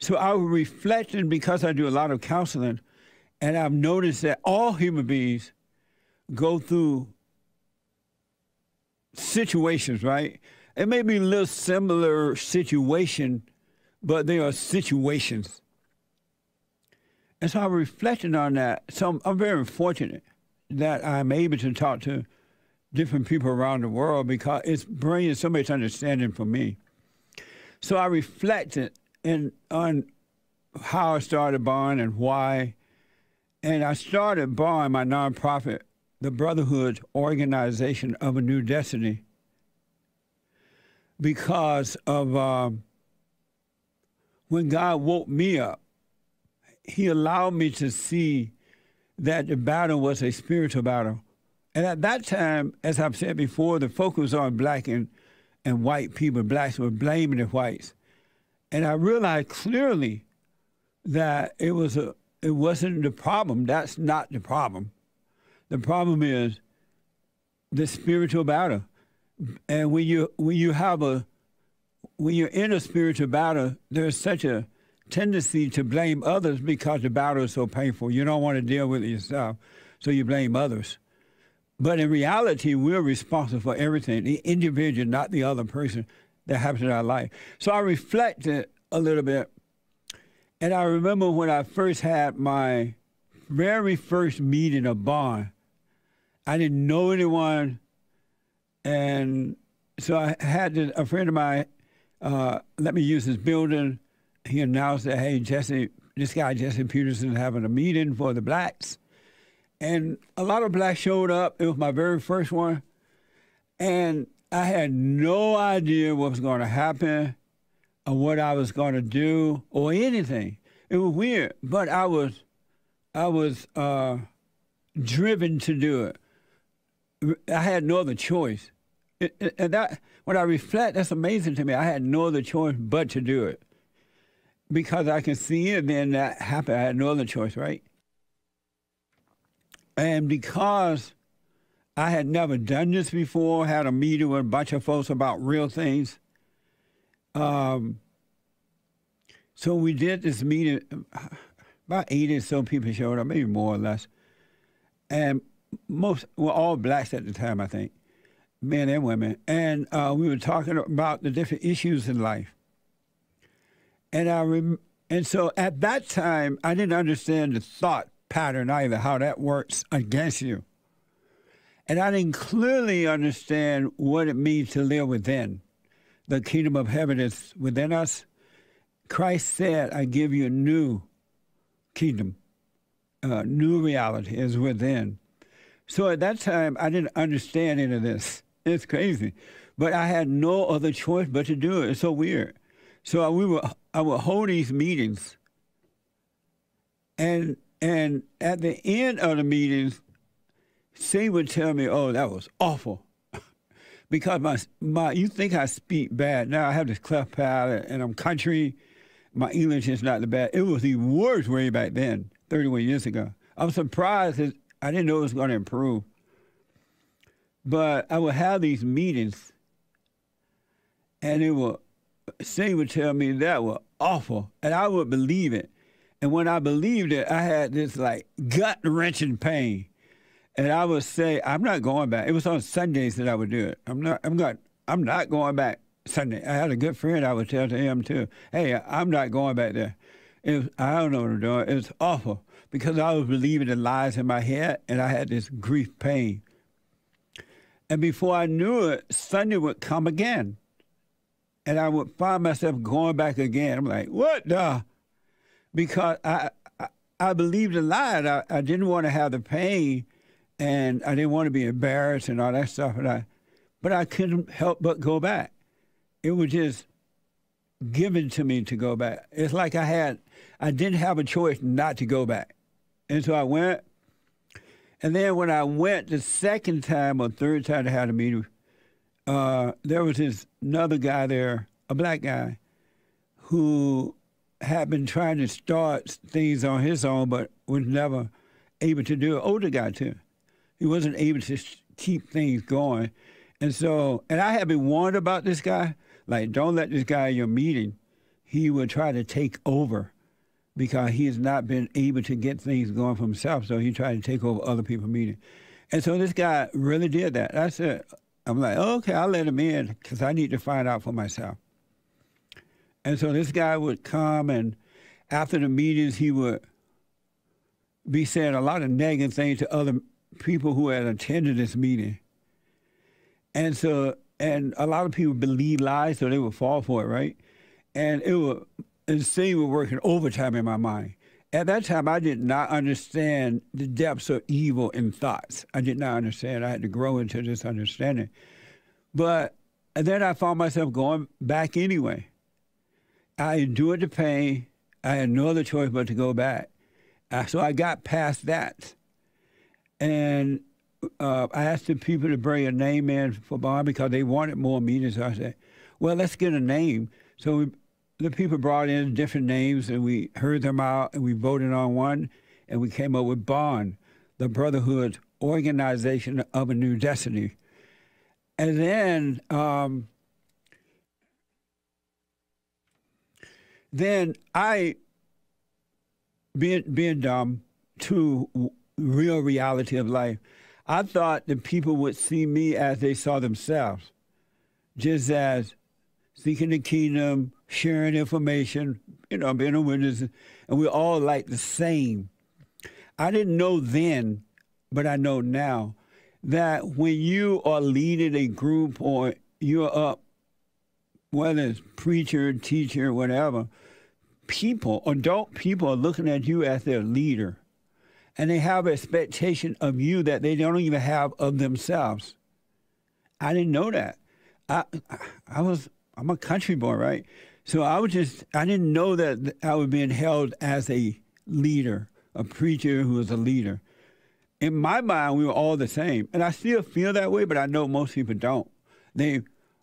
So I was reflecting because I do a lot of counseling, and I've noticed that all human beings go through situations, right? It may be a little similar situation, but they are situations. And so I reflected on that. So I'm very fortunate that I'm able to talk to different people around the world because it's bringing so much understanding for me. So I reflected on how I started Bond and why. And I started Bond, my nonprofit, the Brotherhood Organization of a New Destiny, because of when God woke me up, he allowed me to see that the battle was a spiritual battle. And at that time, as I've said before, the focus was on black and white people. Blacks were blaming the whites. And I realized clearly that it wasn't the problem. That's not the problem. The problem is the spiritual battle. And when you're in a spiritual battle, there's such a tendency to blame others because the battle is so painful. You don't want to deal with it yourself, so you blame others. But in reality, we're responsible for everything, the individual, not the other person that happens in our life. So I reflected a little bit, and I remember when I first had my very first meeting of Bond. I didn't know anyone, and so I had a friend of mine let me use his building. He announced that, hey, this guy, Jesse Peterson, is having a meeting for the blacks. And a lot of blacks showed up. It was my very first one. And I had no idea what was going to happen or what I was going to do or anything. It was weird, but I was driven to do it. I had no other choice. And that, when I reflect, that's amazing to me. I had no other choice but to do it. Because I can see it, then that happened. I had no other choice, right? And because I had never done this before, had a meeting with a bunch of folks about real things. So we did this meeting. About 80 or so people showed up, maybe more or less. And all blacks at the time, I think, men and women. And we were talking about the different issues in life. And so at that time, I didn't understand the thought pattern either, how that works against you. And I didn't clearly understand what it means to live within. The kingdom of heaven is within us. Christ said, I give you a new kingdom, new reality is within. So at that time, I didn't understand any of this. It's crazy. But I had no other choice but to do it. It's so weird. So I would hold these meetings, and at the end of the meetings, Satan would tell me, "Oh, that was awful," because you think I speak bad. Now I have this cleft palate, and I'm country. My English is not the best. It was the worst way back then, 31 years ago. I'm surprised that I didn't know it was going to improve. But I would have these meetings, and Satan would tell me that was awful, and I would believe it. And when I believed it, I had this like gut-wrenching pain, and I would say, "I'm not going back." It was on Sundays that I would do it. I'm not going back Sunday. I had a good friend. I would tell to him too, "Hey, I'm not going back there." I don't know what I'm doing. It was awful because I was believing the lies in my head, and I had this grief pain. And before I knew it, Sunday would come again. And I would find myself going back again. I'm like, what the? Because I believed the lie. I didn't want to have the pain, and I didn't want to be embarrassed and all that stuff. But I couldn't help but go back. It was just given to me to go back. It's like I didn't have a choice not to go back. And so I went. And then when I went the second time or third time to have a meeting, there was another guy there, a black guy, who had been trying to start things on his own, but was never able to do it. Older guy, too. He wasn't able to keep things going. And I had been warned about this guy, like, don't let this guy in your meeting. he would try to take over because he has not been able to get things going for himself. So he tried to take over other people's meetings. And so this guy really did that. I said, I'm like, okay, I'll let him in because I need to find out for myself. And so this guy would come, and after the meetings, he would be saying a lot of negative things to other people who had attended this meeting. And so, and a lot of people believe lies, so they would fall for it, right? And it seemed we were working overtime in my mind. At that time, I did not understand the depths of evil in thoughts. I did not understand. I had to grow into this understanding. But and then I found myself going back anyway. I endured the pain. I had no other choice but to go back. So I got past that. And I asked the people to bring a name in for bond because they wanted more meetings. So I said, well, let's get a name. So the people brought in different names, and we heard them out, and we voted on one, and we came up with Bond, the Brotherhood Organization of a New Destiny. And then I, being dumb to real reality of life, I thought that people would see me as they saw themselves, just as seeking the kingdom, sharing information, being a witness, and we're all like the same. I didn't know then, but I know now, that when you are leading a group or you're up, whether it's preacher, teacher, whatever, adult people are looking at you as their leader. And they have an expectation of you that they don't even have of themselves. I didn't know that. I'm a country boy, right? So I didn't know that I was being held as a leader, a preacher who was a leader. In my mind, we were all the same. And I still feel that way, but I know most people don't.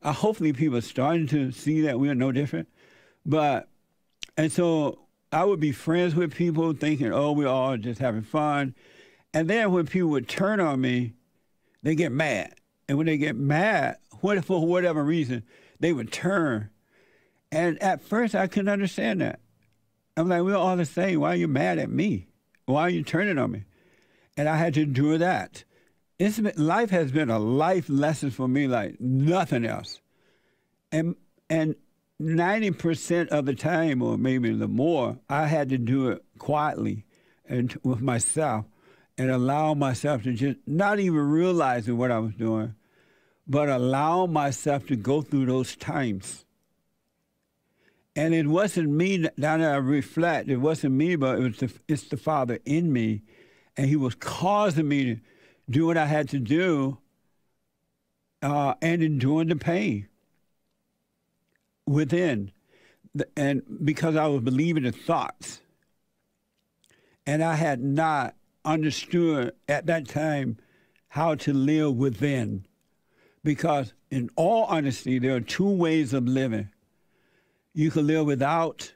Hopefully people are starting to see that we are no different. And so I would be friends with people thinking, oh, we're all just having fun. And then when people would turn on me, they get mad. And when they get mad, for whatever reason, they would turn. And at first, I couldn't understand that. I'm like, we're all the same. Why are you mad at me? Why are you turning on me? And I had to endure that. Life has been a life lesson for me like nothing else. And 90% of the time, or maybe the more, I had to do it quietly and with myself and allow myself to just not even realizing what I was doing, but allow myself to go through those times. And it wasn't me, now that I reflect, it wasn't me, but it's the Father in me. And he was causing me to do what I had to do and enduring the pain within. And because I was believing the thoughts. And I had not understood at that time how to live within. Because in all honesty, there are two ways of living. You can live without,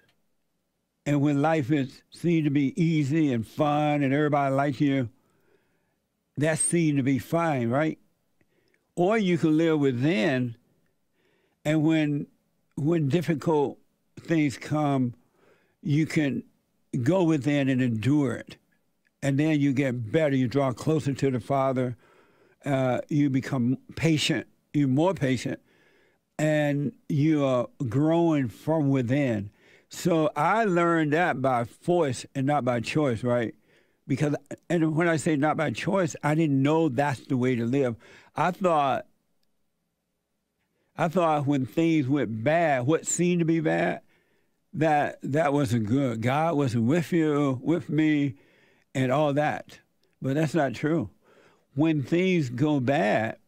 and when life seems to be easy and fun and everybody likes you, that seems to be fine, right? Or you can live within, and when difficult things come, you can go within and endure it. And then you get better. You draw closer to the Father. You become patient. You're more patient. And you are growing from within. So I learned that by force and not by choice, right? Because, and when I say not by choice, I didn't know that's the way to live. I thought when things went bad, what seemed to be bad, that wasn't good. God wasn't with you, with me, and all that. But that's not true. When things go bad,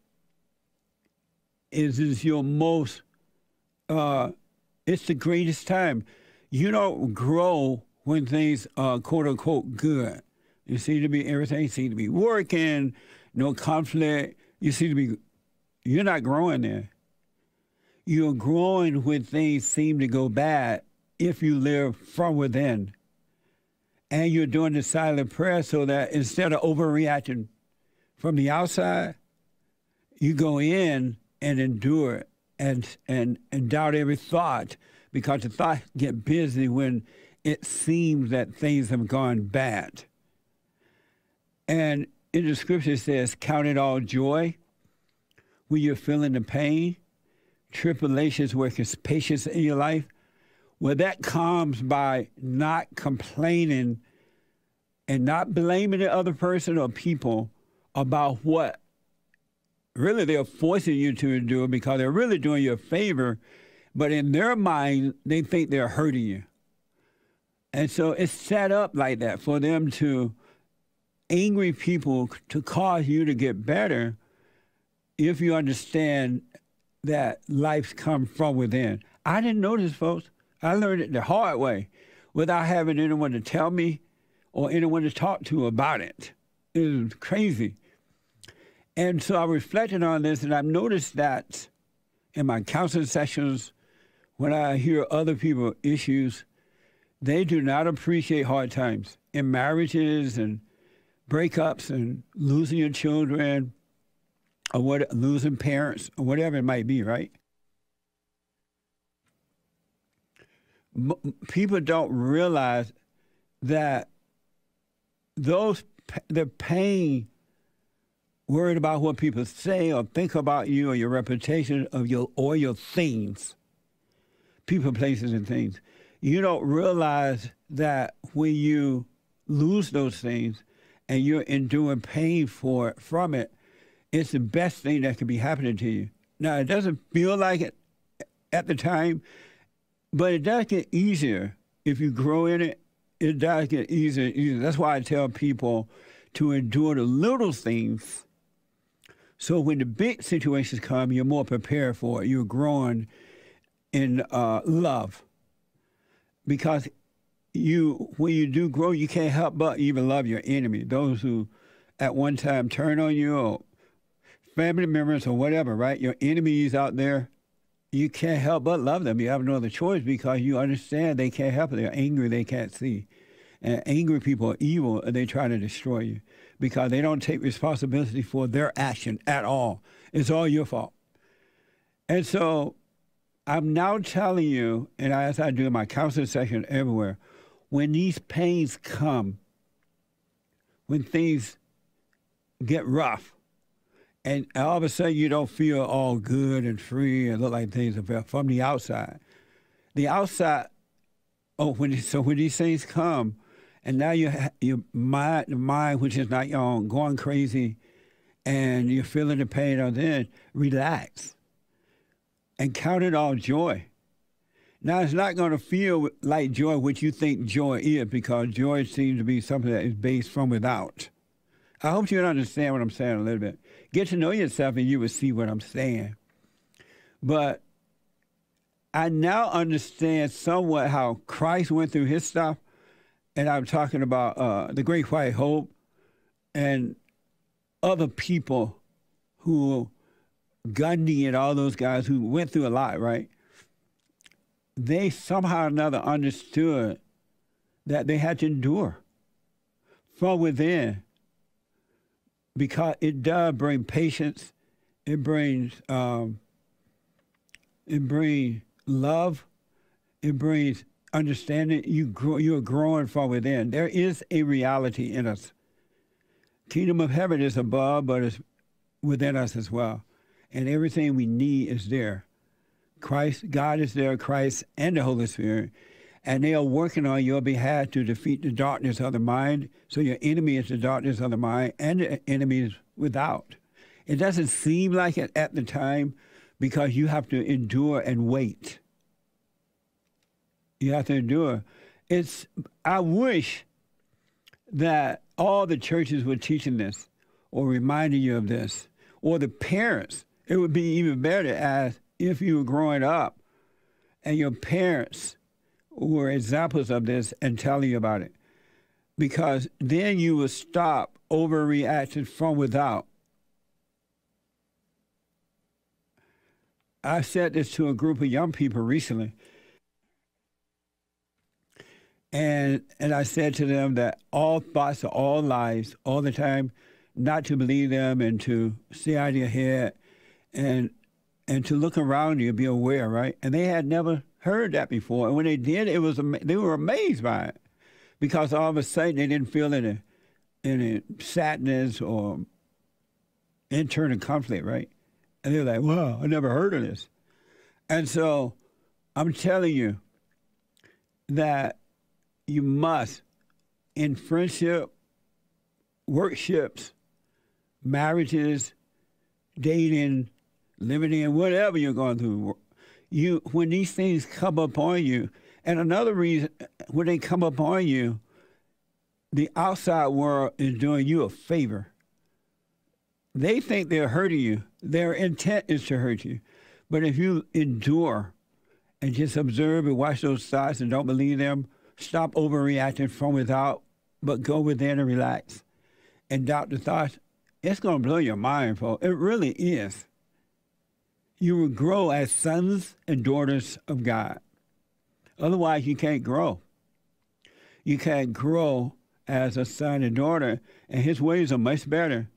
is your most, it's the greatest time. You don't grow when things are quote unquote good. You seem to be, everything seems to be working, no conflict. You're not growing there. You're growing when things seem to go bad if you live from within. And you're doing the silent prayer so that instead of overreacting from the outside, you go in and endure it and doubt every thought because the thoughts get busy when it seems that things have gone bad. And in the scripture it says, count it all joy when you're feeling the pain, tribulations, working patience in your life. Well, that comes by not complaining and not blaming the other person or people about what really they're forcing you to endure, because they're really doing you a favor, but in their mind, they think they're hurting you. And so it's set up like that for them to, angry people, to cause you to get better if you understand that life's come from within. I didn't know this, folks. I learned it the hard way without having anyone to tell me or anyone to talk to about it. It was crazy. And so I reflected on this, and I've noticed that in my counseling sessions, when I hear other people's issues, they do not appreciate hard times in marriages and breakups and losing your children or losing parents or whatever it might be, right? People don't realize that the pain, worried about what people say or think about you or your reputation of your things, people, places, and things. You don't realize that when you lose those things and you're enduring pain from it, it's the best thing that could be happening to you. Now, it doesn't feel like it at the time, but it does get easier. If you grow in it, it does get easier. That's why I tell people to endure the little things, so when the big situations come, you're more prepared for it. You're growing in love. Because when you do grow, you can't help but even love your enemy, those who at one time turn on you, or family members or whatever, right? Your enemies out there, you can't help but love them. You have no other choice, because you understand they can't help it. They're angry, they can't see. And angry people are evil, and they try to destroy you because they don't take responsibility for their action at all. It's all your fault. And so I'm now telling you, and as I do in my counseling session everywhere, when these pains come, when things get rough, and all of a sudden you don't feel all good and free and look like things are from the outside. The outside, when these things come, and now your mind, which is not your own, going crazy, and you're feeling the pain, or then relax and count it all joy. Now, it's not going to feel like joy, which you think joy is, because joy seems to be something that is based from without. I hope you understand what I'm saying a little bit. Get to know yourself, and you will see what I'm saying. But I now understand somewhat how Christ went through his stuff, and I'm talking about the Great White Hope and other people who, Gandhi and all those guys who went through a lot, right? They somehow or another understood that they had to endure from within, because it does bring patience, it brings love, it brings understanding. You are growing from within. There is a reality in us. Kingdom of heaven is above, but it's within us as well. And everything we need is there. Christ, God is there, Christ and the Holy Spirit. And they are working on your behalf to defeat the darkness of the mind. So your enemy is the darkness of the mind, and the enemy is without. It doesn't seem like it at the time, because you have to endure and wait. You have to endure. I wish that all the churches were teaching this or reminding you of this, or the parents. It would be even better as if you were growing up and your parents were examples of this and telling you about it, because then you will stop overreacting from without. I said this to a group of young people recently, and I said to them that all thoughts are all lies all the time, not to believe them, and to stay out of your head, and to look around you and be aware, right? And they had never heard that before. And when they did, they were amazed by it, because all of a sudden they didn't feel any sadness or internal conflict, right? And they're like, wow, I never heard of this. And so I'm telling you that you must, in friendship, workshops, marriages, dating, living in, whatever you're going through, when these things come upon you, and another reason, when they come upon you, the outside world is doing you a favor. They think they're hurting you. Their intent is to hurt you. But if you endure and just observe and watch those thoughts and don't believe them, stop overreacting from without, but go within and relax and doubt the thoughts, it's going to blow your mind, folks. It really is. You will grow as sons and daughters of God. Otherwise, you can't grow. You can't grow as a son and daughter, and his ways are much better.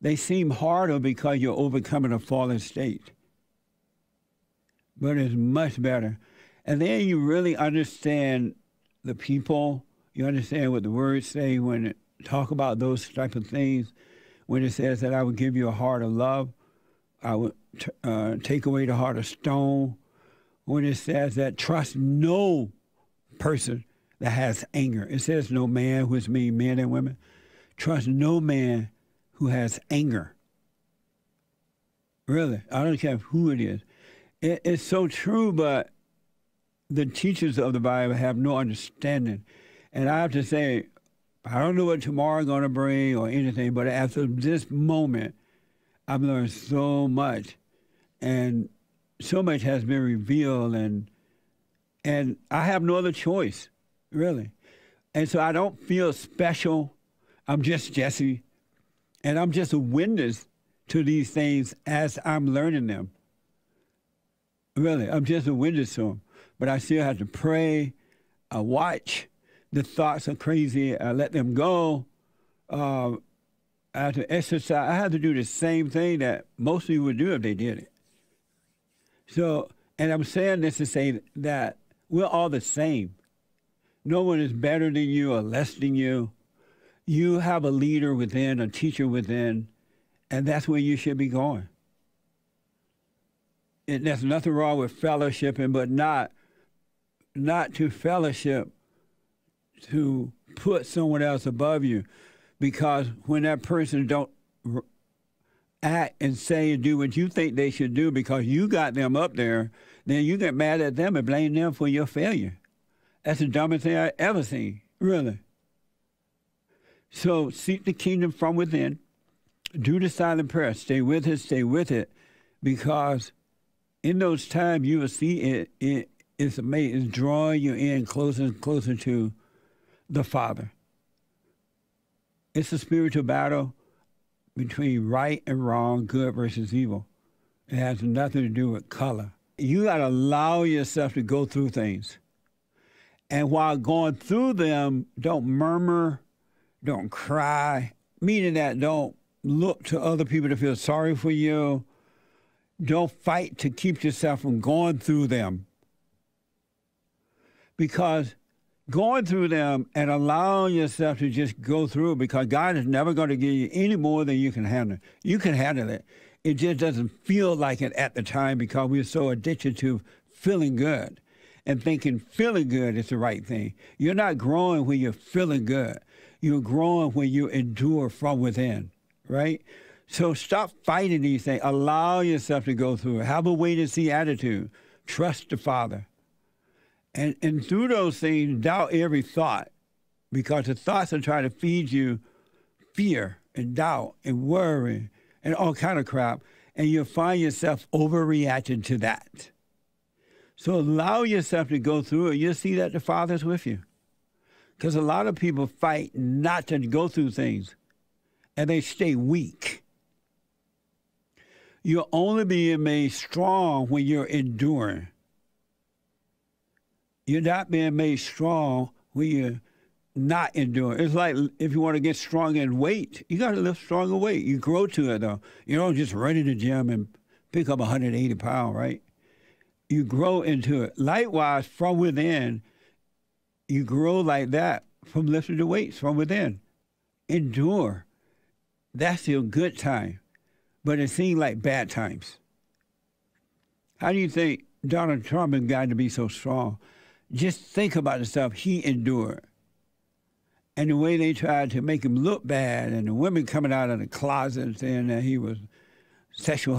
They seem harder because you're overcoming a fallen state. But it's much better. And then you really understand the people. You understand what the words say when it talk about those type of things. When it says that I would give you a heart of love, I would take away the heart of stone. When it says that trust no person that has anger. It says no man, which means men and women. Trust no man who has anger. Really, I don't care who it is. It's so true, but the teachers of the Bible have no understanding. And I have to say, I don't know what tomorrow is going to bring or anything, but after this moment, I've learned so much. And so much has been revealed, and I have no other choice, really. And so I don't feel special. I'm just Jesse. And I'm just a witness to these things as I'm learning them. Really, I'm just a witness to them. But I still have to pray, watch. The thoughts are crazy. I let them go. I have to exercise. I have to do the same thing that most people would do if they did it. So, and I'm saying this to say that we're all the same. No one is better than you or less than you. You have a leader within, a teacher within, and that's where you should be going. There's nothing wrong with fellowshipping, but not to fellowship to put someone else above you, because when that person don't act and say and do what you think they should do because you got them up there, then you get mad at them and blame them for your failure. That's the dumbest thing I've ever seen, really. So seek the kingdom from within. Do the silent prayer. Stay with it, because in those times you will see it's amazing. It's drawing you in closer and closer to the Father. It's a spiritual battle between right and wrong, good versus evil. It has nothing to do with color. You got to allow yourself to go through things. And while going through them, don't murmur, don't cry, meaning that don't look to other people to feel sorry for you. Don't fight to keep yourself from going through them. Because going through them and allowing yourself to just go through it, because God is never going to give you any more than you can handle. You can handle it. It just doesn't feel like it at the time because we're so addicted to feeling good and thinking feeling good is the right thing. You're not growing when you're feeling good. You're growing when you endure from within, right? So stop fighting these things. Allow yourself to go through it. Have a wait-and-see attitude. Trust the Father. And through those things, doubt every thought, because the thoughts are trying to feed you fear and doubt and worry and all kind of crap, and you'll find yourself overreacting to that. So allow yourself to go through it. You'll see that the Father's with you. Because a lot of people fight not to go through things, and they stay weak. You're only being made strong when you're enduring. You're not being made strong when you're not enduring. It's like if you want to get strong in weight, you got to lift stronger weight. You grow to it, though. You don't just run in the gym and pick up 180 pounds, right? you grow into it. Likewise, from within, you grow like that from lifting the weights from within. Endure. That's your good time. But it seems like bad times. How do you think Donald Trump has gotten to be so strong? Just think about the stuff he endured. And the way they tried to make him look bad, and the women coming out of the closet saying that he was sexual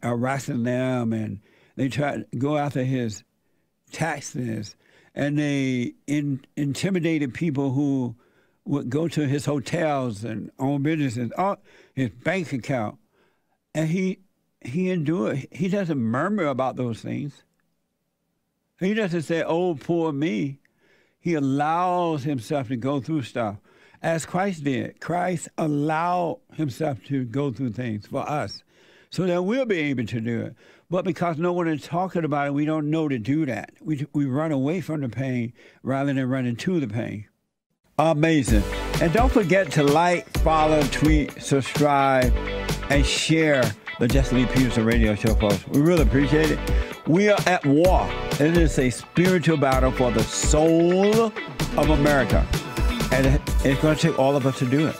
harassing them, and they tried to go after his taxes, and they intimidated people who would go to his hotels and own businesses, his bank account. And he endured. He doesn't murmur about those things. He doesn't say, oh, poor me. He allows himself to go through stuff, as Christ did. Christ allowed himself to go through things for us so that we'll be able to do it. But because no one is talking about it, we don't know to do that. We run away from the pain rather than running to the pain. Amazing. And don't forget to like, follow, tweet, subscribe, and share the Jesse Lee Peterson radio show, folks. We really appreciate it. We are at war. It is a spiritual battle for the soul of America. And it's going to take all of us to do it.